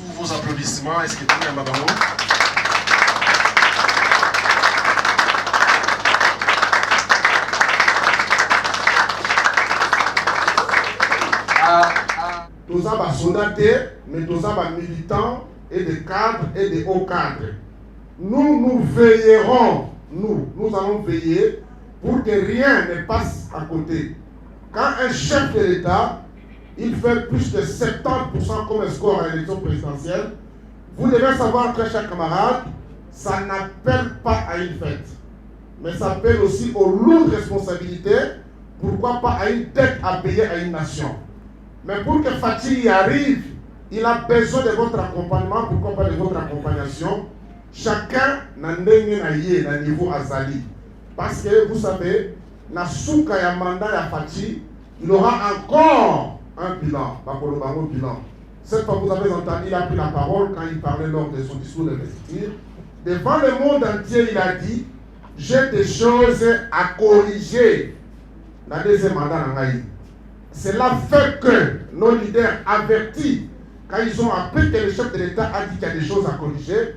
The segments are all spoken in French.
Sous vos applaudissements, est-ce que tout le monde est tous les soldats, mais tous les militants et des cadres et des hauts cadres. Nous veillerons, nous allons veiller pour que rien ne passe à côté. Quand un chef de l'État, il fait plus de 70% comme score à l'élection présidentielle, vous devez savoir, très chers camarades, ça n'appelle pas à une fête, mais ça appelle aussi aux lourdes responsabilités, pourquoi pas à une dette à payer à une nation. Mais pour que Fatih y arrive, il a besoin de votre accompagnement, pourquoi pas de votre accompagnation. Chacun n'a pas niveau Azali. Parce que vous savez, na souka ya mandat ya Fatih, il aura encore un bilan. Cette fois, vous avez entendu, il a pris la parole quand il parlait lors de son discours d'investiture. Devant le monde entier, il a dit, j'ai des choses à corriger dans le deuxième mandat. Cela fait que nos leaders avertis, quand ils ont appris que le chef de l'État a dit qu'il y a des choses à corriger,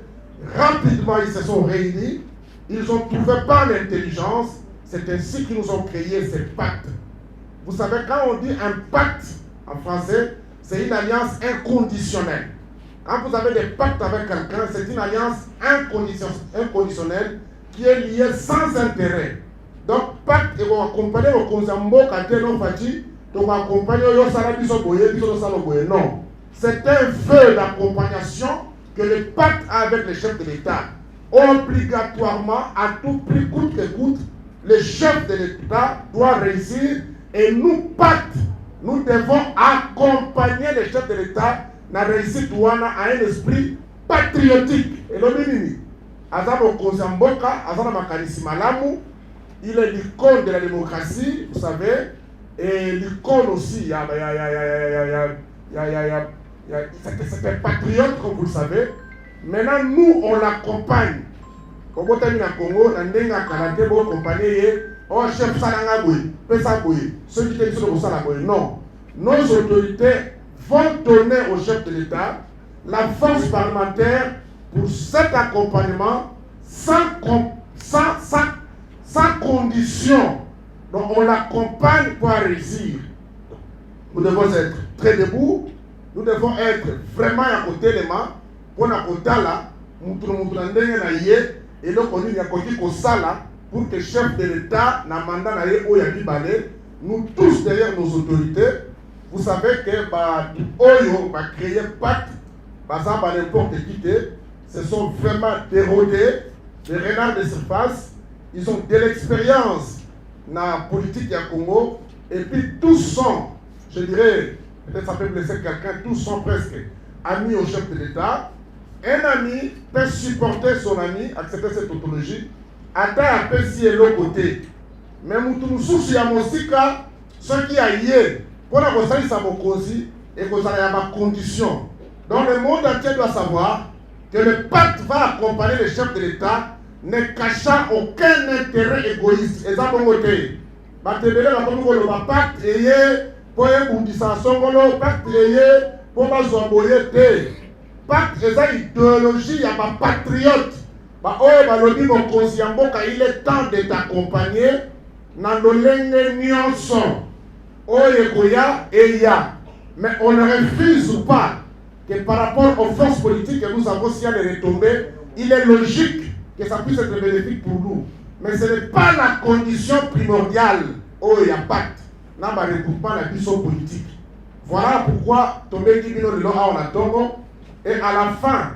rapidement ils se sont réunis, ils ont trouvé par l'intelligence, c'est ainsi qu'ils nous ont créé ces pactes. Vous savez, quand on dit un pacte en français, c'est une alliance inconditionnelle. Quand vous avez des pactes avec quelqu'un, c'est une alliance inconditionnelle qui est liée sans intérêt. Donc, pacte, ils vont accompagner le Konzambo quand ils ont fait. Donc, accompagner le non. C'est un vœu d'accompagnation que le pacte a avec le chef de l'État. Obligatoirement, à tout prix, coûte que coûte, le chef de l'État doit réussir et nous, pacte, nous devons accompagner le chef de l'État dans la réussite à un esprit patriotique. Et le minimi, Azamo Kozamboka, Azana Makanisi Malamu, il est l'icône de la démocratie, vous savez, et l'icône aussi, c'est un patriote, comme vous le savez. Maintenant, nous, on l'accompagne. Comme vous avez dit au Congo, on a accompagné, oh, chef Salangaboué, Pesaboué, ceux qui étaient sur le Salangaboué. Non. Nos autorités vont donner au chef de l'État la force parlementaire pour cet accompagnement sans condition. Donc on l'accompagne pour réussir. Nous devons être très debout, nous devons être vraiment à côté des mains pour la côté là, et donc on dit à côté pour que le chef de l'État n'a mandat nous tous derrière nos autorités. Vous savez que Oyo va créer pacte, n'importe qui, ce sont vraiment des rodés, des renards de surface. Ils ont de l'expérience dans la politique du Congo, et puis tous sont, je dirais, peut-être ça peut blesser quelqu'un, tous sont presque amis au chef de l'État. Un ami peut supporter son ami, accepter cette tautologie, atteindre un peu si et l'autre côté. Mais nous soucis à Mosika, ceux qui aillent, pour la constater ça mokosi et que ça y a ma condition. Donc le monde entier doit savoir que le pacte va accompagner le chef de l'État, ne cachant aucun intérêt égoïste. Et ça bon côté. Batebele la comme le pacte ayé pour un boudissa songolo, pacte ayé pour ma zoboye té. Pacte et ça idéologie y a ma patriote. Bah oh bah le dit mon conscient il est temps de t'accompagner dans le lenge nyonso. Oyekoya et ya. Mais on ne refuse pas que par rapport aux forces politiques que nous avons, si elles retombées, il est logique que ça puisse être bénéfique pour nous. Mais ce n'est pas la condition primordiale. Oh, il y a pacte. N'a pas recoupement la puissance politique. Voilà pourquoi tomber qui vient de l'or en Togo. Et à la fin,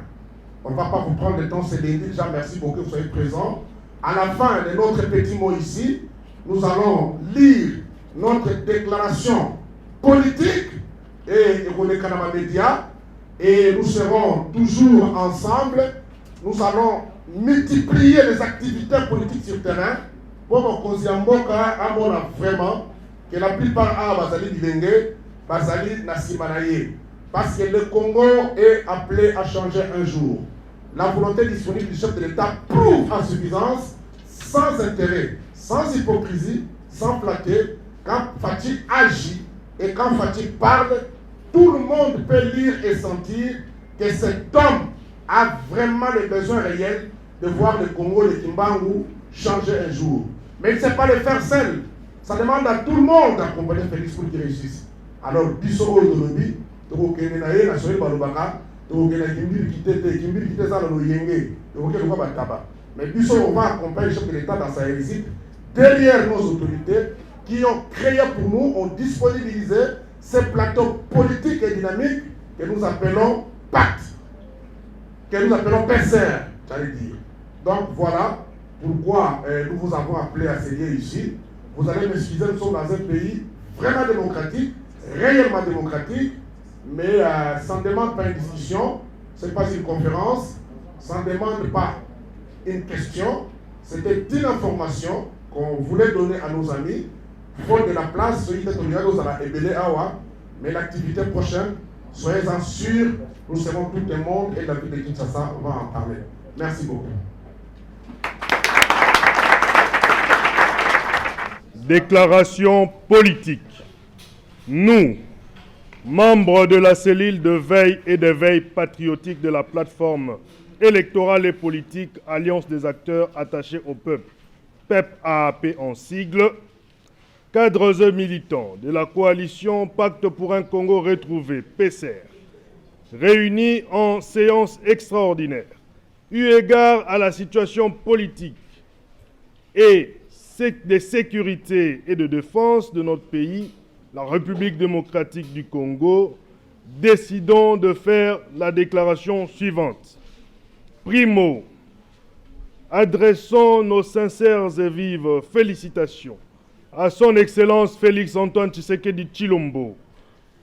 on ne va pas vous prendre le temps, c'est lundi. Déjà, merci beaucoup que vous soyez présents. À la fin de notre petit mot ici, nous allons lire notre déclaration politique et René Kanama Média, et nous serons toujours ensemble. Nous allons multiplier les activités politiques sur le terrain pour que vraiment que la plupart a Bazali Bilenge, Bazali Nassimanaye. Parce que le Congo est appelé à changer un jour. La volonté disponible du chef de l'État prouve en suffisance, sans intérêt, sans hypocrisie, sans flatter. Quand Fatih agit et quand Fatih parle, tout le monde peut lire et sentir que cet homme a vraiment le besoin réel de voir le Congo, le Kimbangu changer un jour. Mais il ne sait pas le faire seul. Ça demande à tout le monde d'accompagner Félix pour qu'il réussisse. Alors, biso aujourd'hui, tokokende na ye na soyi balobaka, tokokende na kimbiri kite za na loyenge, tokokende kwa bataba. Mais biso on va accompagner le chef de l'État dans sa réussite derrière nos autorités qui ont créé pour nous, ont disponibilisé ces plateaux politiques et dynamiques que nous appelons pacte, que nous appelons PCR, j'allais dire. Donc voilà pourquoi nous vous avons appelé à se lier ici. Vous allez m'excuser, nous sommes dans un pays vraiment démocratique, réellement démocratique, mais ça ne demande pas une discussion, ce n'est pas une conférence, ça ne demande pas une question, c'était une information qu'on voulait donner à nos amis. Faute de la place, celui qui est au à Ebele Awa, mais l'activité prochaine, soyez-en sûrs, nous serons tout le monde et la ville de Kinshasa va en parler. Merci beaucoup. Déclaration politique. Nous, membres de la cellule de veille et de veille patriotique de la plateforme électorale et politique Alliance des acteurs attachés au peuple, PEP-AAP en sigle, cadres et militants de la coalition Pacte pour un Congo retrouvé, PCR, réunis en séance extraordinaire, eu égard à la situation politique et de sécurité et de défense de notre pays, la République démocratique du Congo, décidons de faire la déclaration suivante. Primo, adressons nos sincères et vives félicitations à son Excellence Félix-Antoine Tshisekedi Tshilombo,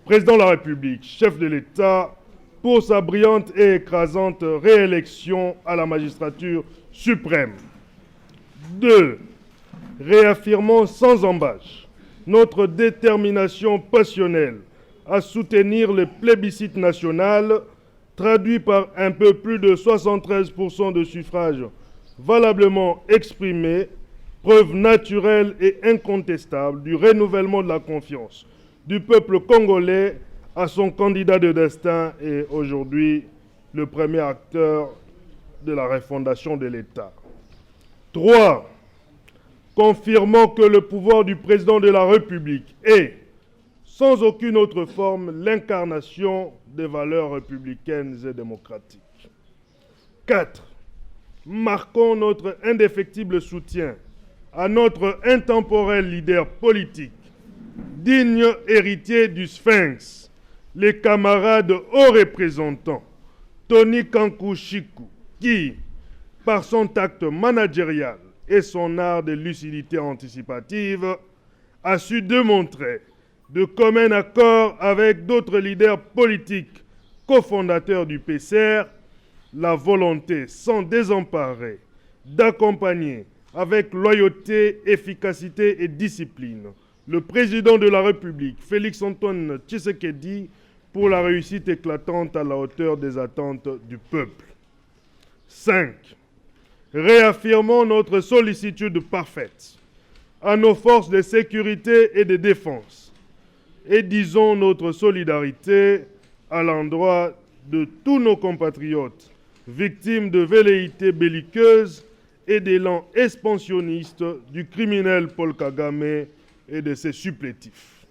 Président de la République, chef de l'État, pour sa brillante et écrasante réélection à la magistrature suprême. 2. Réaffirmons sans embâche notre détermination passionnelle à soutenir le plébiscite national traduit par un peu plus de 73% de suffrages valablement exprimés, preuve naturelle et incontestable du renouvellement de la confiance du peuple congolais à son candidat de destin et aujourd'hui le premier acteur de la refondation de l'État. 3. Confirmons que le pouvoir du président de la République est, sans aucune autre forme, l'incarnation des valeurs républicaines et démocratiques. 4. Marquons notre indéfectible soutien à notre intemporel leader politique, digne héritier du Sphinx, les camarades hauts représentants, Tony Kankou-Chikou, qui, par son tact managérial et son art de lucidité anticipative, a su démontrer, de commun accord avec d'autres leaders politiques cofondateurs du PCR, la volonté sans désemparer d'accompagner avec loyauté, efficacité et discipline le président de la République, Félix-Antoine Tshisekedi, pour la réussite éclatante à la hauteur des attentes du peuple. 5. Réaffirmons notre sollicitude parfaite à nos forces de sécurité et de défense et disons notre solidarité à l'endroit de tous nos compatriotes victimes de velléités belliqueuses et d'élan expansionniste du criminel Paul Kagame et de ses supplétifs.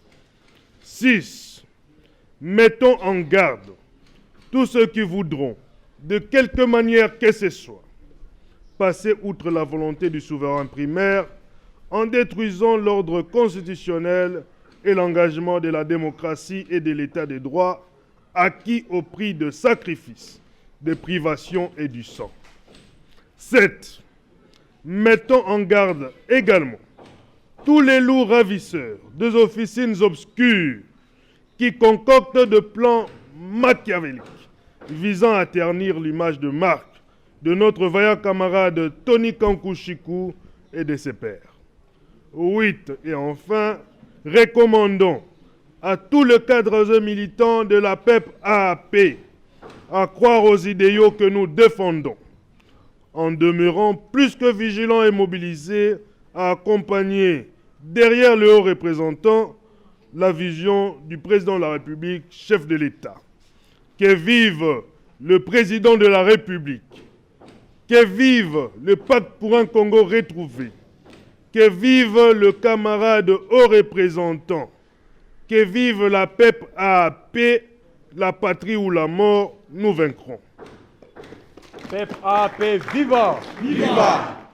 6. Mettons en garde tous ceux qui voudront, de quelque manière que ce soit, passer outre la volonté du souverain primaire en détruisant l'ordre constitutionnel et l'engagement de la démocratie et de l'état de droit acquis au prix de sacrifices, de privations et du sang. 7. Mettons en garde également tous les loups ravisseurs des officines obscures qui concoctent de plans machiavéliques visant à ternir l'image de marque de notre vaillant camarade Tony Kankou-Chikou et de ses pairs. 8. Et enfin, recommandons à tous les cadres et militants de la PEP-AAP à croire aux idéaux que nous défendons, en demeurant plus que vigilants et mobilisés à accompagner derrière le haut représentant la vision du président de la République, chef de l'État. Que vive le président de la République. Que vive le pacte pour un Congo retrouvé. Que vive le camarade haut représentant. Que vive la PEP-AP, la patrie ou la mort, nous vaincrons. PEP-AP, viva! Viva!